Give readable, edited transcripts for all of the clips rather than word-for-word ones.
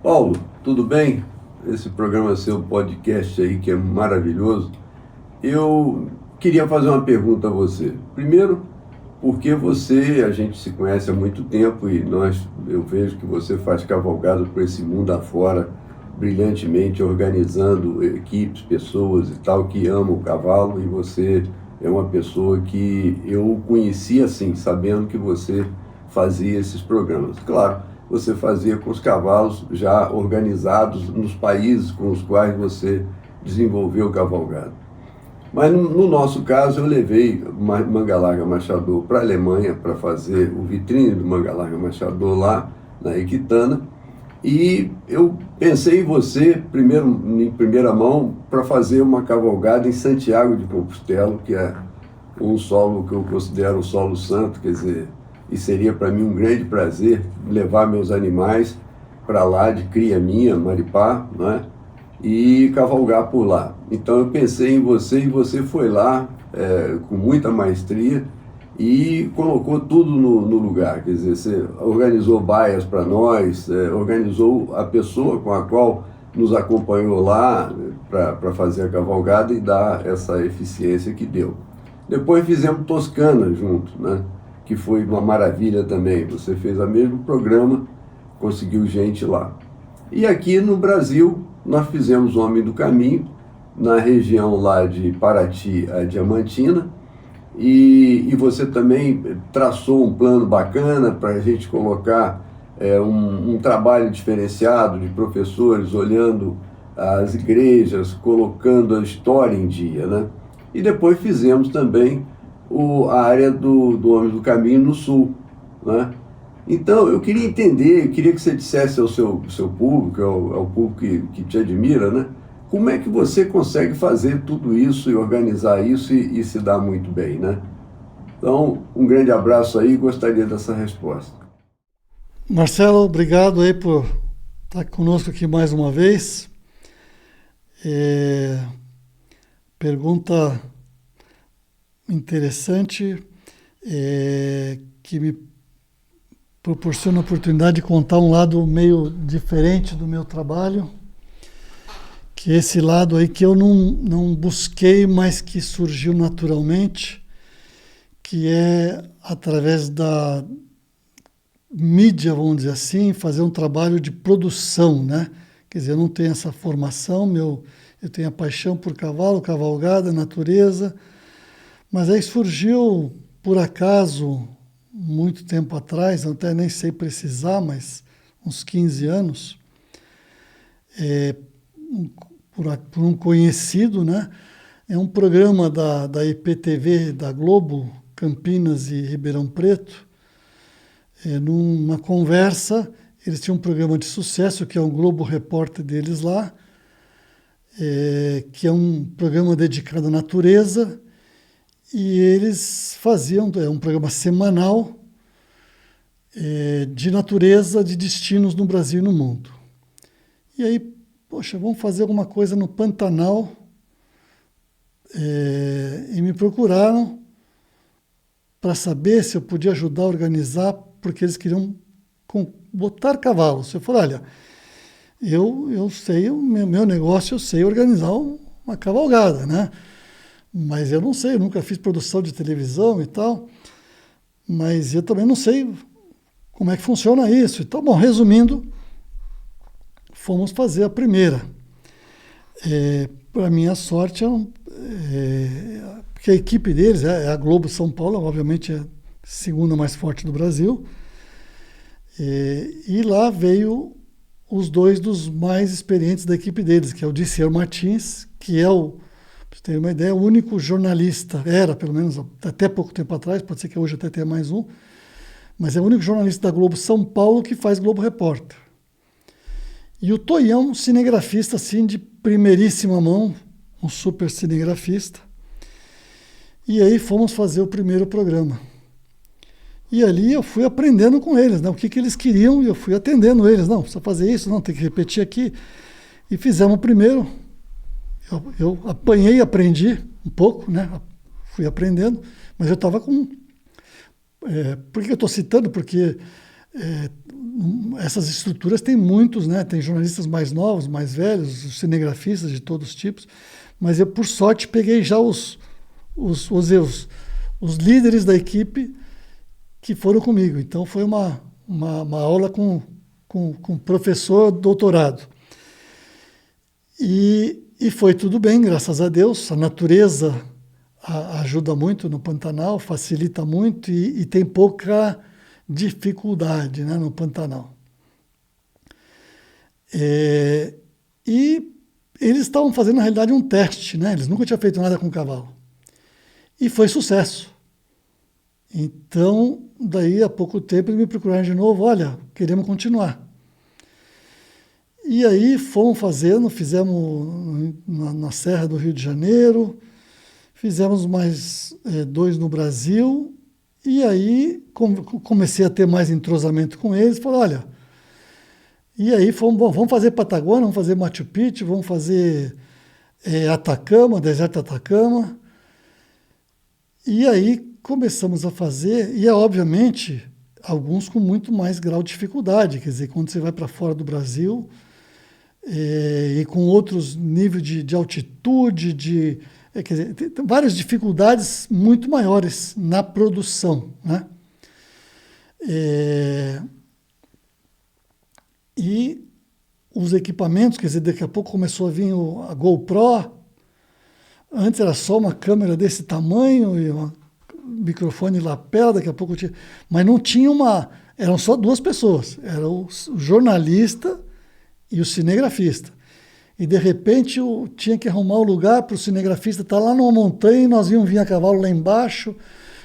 Paulo, tudo bem? Esse programa seu podcast aí que é maravilhoso. Eu queria fazer uma pergunta a você. Primeiro, porque a gente se conhece há muito tempo e eu vejo que você faz cavalgada por esse mundo afora, brilhantemente organizando equipes, pessoas e tal que amam o cavalo, e você é uma pessoa que eu conheci assim, sabendo que você fazia esses programas. Claro, você fazia com os cavalos já organizados nos países com os quais você desenvolveu cavalgada. Mas no nosso caso, eu levei Manga Larga Machador para a Alemanha para fazer o vitrine do Manga Larga Machador lá na Equitana. E eu pensei em você, primeiro, em primeira mão, para fazer uma cavalgada em Santiago de Compostela, que é um solo que eu considero um solo santo, quer dizer, e seria para mim um grande prazer levar meus animais para lá, de cria minha, Maripá, né? E cavalgar por lá. Então eu pensei em você e você foi lá com muita maestria e colocou tudo no lugar. Quer dizer, você organizou baias para nós, organizou a pessoa com a qual nos acompanhou lá para fazer a cavalgada e dar essa eficiência que deu. Depois fizemos Toscana junto, né? Que foi uma maravilha também. Você fez o mesmo programa, conseguiu gente lá. E aqui no Brasil, nós fizemos Homem do Caminho, na região lá de Paraty a Diamantina, e você também traçou um plano bacana para a gente colocar um trabalho diferenciado de professores olhando as igrejas, colocando a história em dia, né? E depois fizemos também a área do Homem do Caminho no Sul, né? Então, eu queria entender, eu queria que você dissesse ao seu público, ao público que te admira, né? Como é que você consegue fazer tudo isso e organizar isso e se dar muito bem, né? Então, um grande abraço aí, gostaria dessa resposta. Marcelo, obrigado aí por estar conosco aqui mais uma vez. Pergunta interessante, que me proporciona a oportunidade de contar um lado meio diferente do meu trabalho, que é esse lado aí que eu não busquei, mas que surgiu naturalmente, que é através da mídia, vamos dizer assim, fazer um trabalho de produção, né? Quer dizer, eu não tenho essa formação, eu tenho a paixão por cavalo, cavalgada, natureza, mas aí surgiu, por acaso, muito tempo atrás, até nem sei precisar, mas uns 15 anos, por um conhecido, né? É um programa da IPTV, da Globo, Campinas e Ribeirão Preto. Numa conversa, eles tinham um programa de sucesso, que é o Globo Repórter deles lá, que é um programa dedicado à natureza, e eles faziam, um programa semanal de natureza, de destinos no Brasil e no mundo. E aí, poxa, vamos fazer alguma coisa no Pantanal, e me procuraram para saber se eu podia ajudar a organizar, porque eles queriam botar cavalos. Eu falei, olha, eu sei, o meu negócio, eu sei organizar uma cavalgada, né? Mas eu não sei, eu nunca fiz produção de televisão e tal, mas eu também não sei como é que funciona isso. Então, bom, resumindo, fomos fazer a primeira. Para minha sorte, porque a equipe deles é a Globo São Paulo, obviamente é a segunda mais forte do Brasil, e lá veio os dois dos mais experientes da equipe deles, que é o Diceu Martins, que é para você ter uma ideia, o único jornalista, era pelo menos até pouco tempo atrás, pode ser que hoje até tenha mais um, mas é o único jornalista da Globo São Paulo que faz Globo Repórter. E o Toião, um cinegrafista assim, de primeiríssima mão, um super cinegrafista. E aí fomos fazer o primeiro programa. E ali eu fui aprendendo com eles, né? O que eles queriam, e eu fui atendendo eles. Não, precisa fazer isso, não, tem que repetir aqui. E fizemos o primeiro. Eu apanhei e aprendi um pouco, né? Fui aprendendo, mas eu estava com... por que eu estou citando? Porque essas estruturas têm muitos, né? Tem jornalistas mais novos, mais velhos, cinegrafistas de todos os tipos, mas eu, por sorte, peguei já os líderes da equipe que foram comigo. Então, foi uma aula com professor doutorado. E foi tudo bem, graças a Deus. A natureza ajuda muito no Pantanal, facilita muito e tem pouca dificuldade, né, no Pantanal. E eles estavam fazendo, na realidade, um teste, né? Eles nunca tinham feito nada com cavalo. E foi sucesso. Então, daí a pouco tempo, eles me procuraram de novo, olha, queremos continuar. E aí fomos fazendo, fizemos na Serra do Rio de Janeiro, fizemos mais 2 no Brasil, e aí comecei a ter mais entrosamento com eles, falei, olha, e aí vamos fazer Patagônia, vamos fazer Machu Picchu, vamos fazer Atacama, deserto Atacama, e aí começamos a fazer, e obviamente alguns com muito mais grau de dificuldade, quer dizer, quando você vai para fora do Brasil, e com outros níveis de altitude, quer dizer, tem várias dificuldades muito maiores na produção, né? E os equipamentos, quer dizer, daqui a pouco começou a vir a GoPro, antes era só uma câmera desse tamanho e um microfone lapela, daqui a pouco tinha, mas não tinha eram só 2 pessoas, era o jornalista e o cinegrafista. E, de repente, eu tinha que arrumar o lugar para o cinegrafista estar lá numa montanha e nós íamos vir a cavalo lá embaixo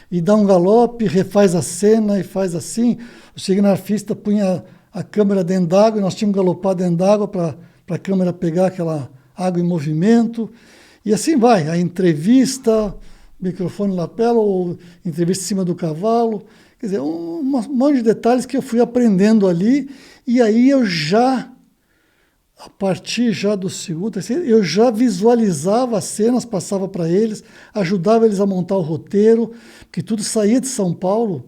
e dar um galope, refaz a cena e faz assim. O cinegrafista punha a câmera dentro d'água e nós tínhamos que galopar dentro d'água para a câmera pegar aquela água em movimento. E assim vai. A entrevista, microfone lapela ou entrevista em cima do cavalo. Quer dizer, um monte de detalhes que eu fui aprendendo ali e aí eu já... A partir já do segundo, terceiro, eu já visualizava as cenas, passava para eles, ajudava eles a montar o roteiro, porque tudo saía de São Paulo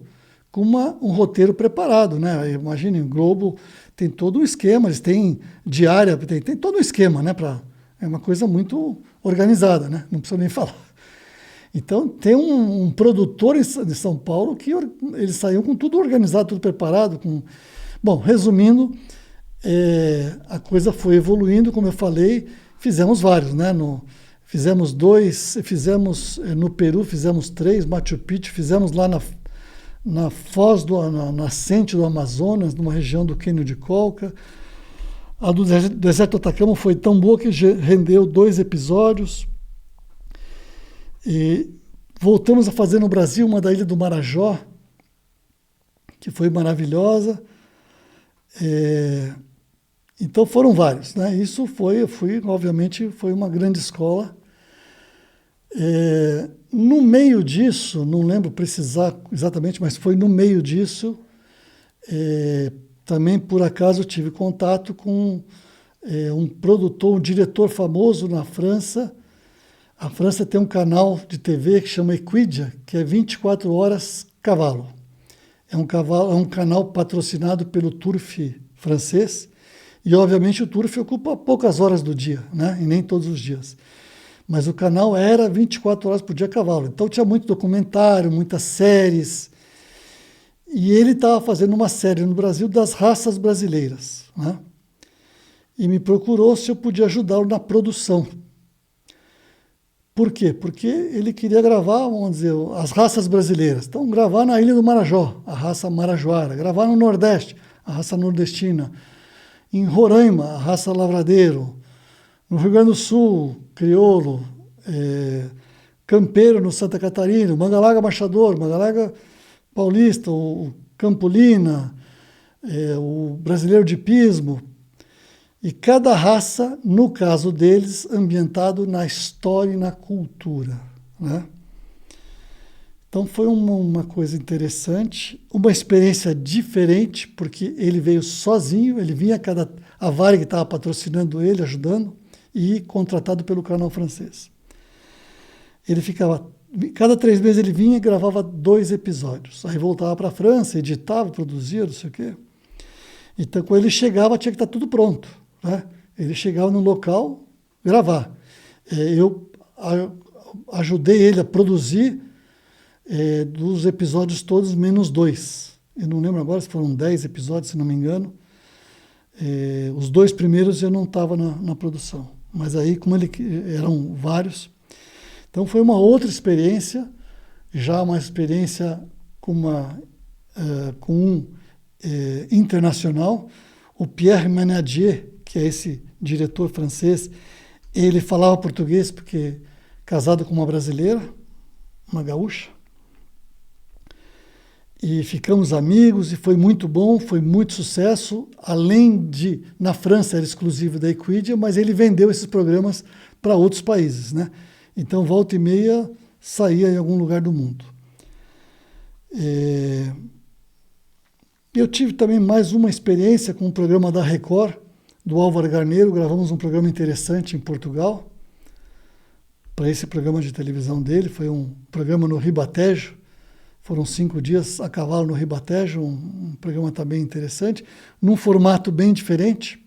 com um roteiro preparado, né? Imagine, o Globo tem todo um esquema, eles têm diária, tem todo um esquema, né? É uma coisa muito organizada, né? Não precisa nem falar. Então, tem um produtor de São Paulo que eles saíam com tudo organizado, tudo preparado. Bom, resumindo... a coisa foi evoluindo, como eu falei, fizemos vários, né? Fizemos 2, fizemos no Peru, fizemos 3, Machu Picchu, fizemos lá na foz, na nascente do Amazonas, numa região do Cânion de Colca. A do deserto Atacama foi tão boa que rendeu 2 episódios. E voltamos a fazer no Brasil uma da Ilha do Marajó, que foi maravilhosa. Então foram vários, né? Isso obviamente, foi uma grande escola. No meio disso, não lembro precisar exatamente, mas foi no meio disso, também por acaso eu tive contato com um produtor, um diretor famoso na França. A França tem um canal de TV que chama Equidia, que é 24 horas cavalo. É um canal patrocinado pelo Turf francês. E, obviamente, o Turf ocupa poucas horas do dia, né? E nem todos os dias. Mas o canal era 24 horas por dia a cavalo. Então, tinha muito documentário, muitas séries. E ele estava fazendo uma série no Brasil das raças brasileiras, né? E me procurou se eu podia ajudá-lo na produção. Por quê? Porque ele queria gravar, vamos dizer, as raças brasileiras. Então, gravar na Ilha do Marajó, a raça marajoara. Gravar no Nordeste, a raça nordestina. Em Roraima, a raça lavradeiro. No Rio Grande do Sul, crioulo. Campeiro, no Santa Catarina. Mangalaga Machador, Mangalaga Paulista, o Campolina, o brasileiro de Pismo. E cada raça, no caso deles, ambientado na história e na cultura, né? Então foi uma coisa interessante, uma experiência diferente, porque ele veio sozinho, ele vinha a Varig estava patrocinando ele, ajudando, e contratado pelo canal francês. Ele ficava cada 3 meses ele vinha e gravava 2 episódios. Aí voltava para a França, editava, produzia, não sei o quê. Então, quando ele chegava, tinha que estar tudo pronto, né? Ele chegava no local, gravar. Eu ajudei ele a produzir dos episódios todos, menos 2. Eu não lembro agora se foram 10 episódios, se não me engano. Os 2 primeiros eu não estava na produção. Mas aí, como eram vários. Então, foi uma outra experiência, já uma experiência com um internacional. O Pierre Manadier, que é esse diretor francês, ele falava português porque casado com uma brasileira, uma gaúcha. E ficamos amigos e foi muito bom, foi muito sucesso. Além de, na França era exclusivo da Equidia, mas ele vendeu esses programas para outros países, né? Então, volta e meia, saía em algum lugar do mundo. Eu tive também mais uma experiência com um programa da Record, do Álvaro Garneiro. Gravamos um programa interessante em Portugal, para esse programa de televisão dele. Foi um programa no Ribatejo. Foram 5 dias a cavalo no Ribatejo, um programa também interessante, num formato bem diferente,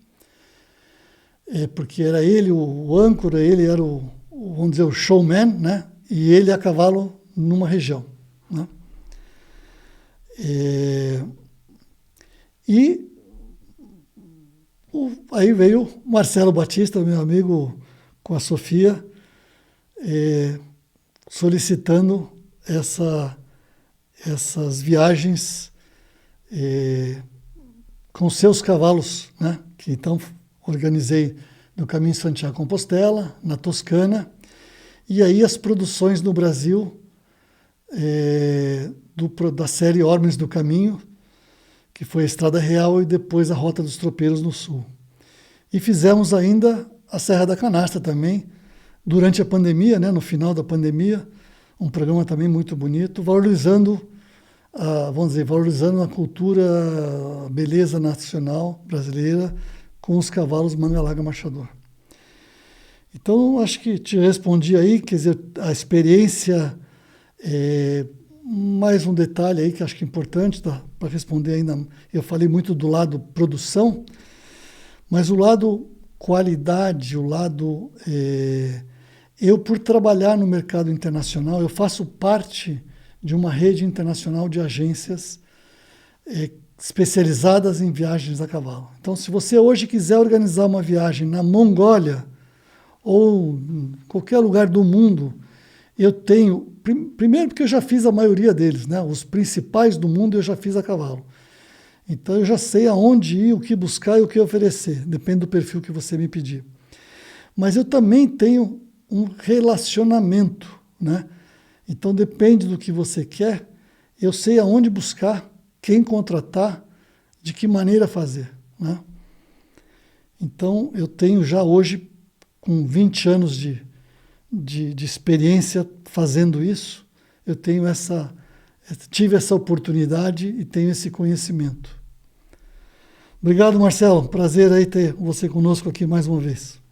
porque era ele o âncora, ele era vamos dizer, o showman, né? E ele a cavalo numa região, né? Aí veio o Marcelo Batista, meu amigo, com a Sofia, solicitando essas viagens com seus cavalos, né? Que então organizei no Caminho Santiago-Compostela, na Toscana, e aí as produções no Brasil da série Ordens do Caminho, que foi a Estrada Real e depois a Rota dos Tropeiros no Sul. E fizemos ainda a Serra da Canastra também, durante a pandemia, né? No final da pandemia, um programa também muito bonito, valorizando a cultura, a beleza nacional brasileira com os cavalos Manga Larga Marchador. Então, acho que te respondi aí, quer dizer, a experiência, mais um detalhe aí que acho que é importante para responder ainda. Eu falei muito do lado produção, mas o lado qualidade, o lado... eu, por trabalhar no mercado internacional, eu faço parte de uma rede internacional de agências especializadas em viagens a cavalo. Então, se você hoje quiser organizar uma viagem na Mongólia ou em qualquer lugar do mundo, eu tenho... Primeiro porque eu já fiz a maioria deles, né? Os principais do mundo eu já fiz a cavalo. Então, eu já sei aonde ir, o que buscar e o que oferecer. Depende do perfil que você me pedir. Mas eu também tenho um relacionamento, né? Então, depende do que você quer, eu sei aonde buscar, quem contratar, de que maneira fazer, né? Então, eu tenho já hoje, com 20 anos de experiência fazendo isso, eu tive essa oportunidade e tenho esse conhecimento. Obrigado, Marcelo. Prazer aí ter você conosco aqui mais uma vez.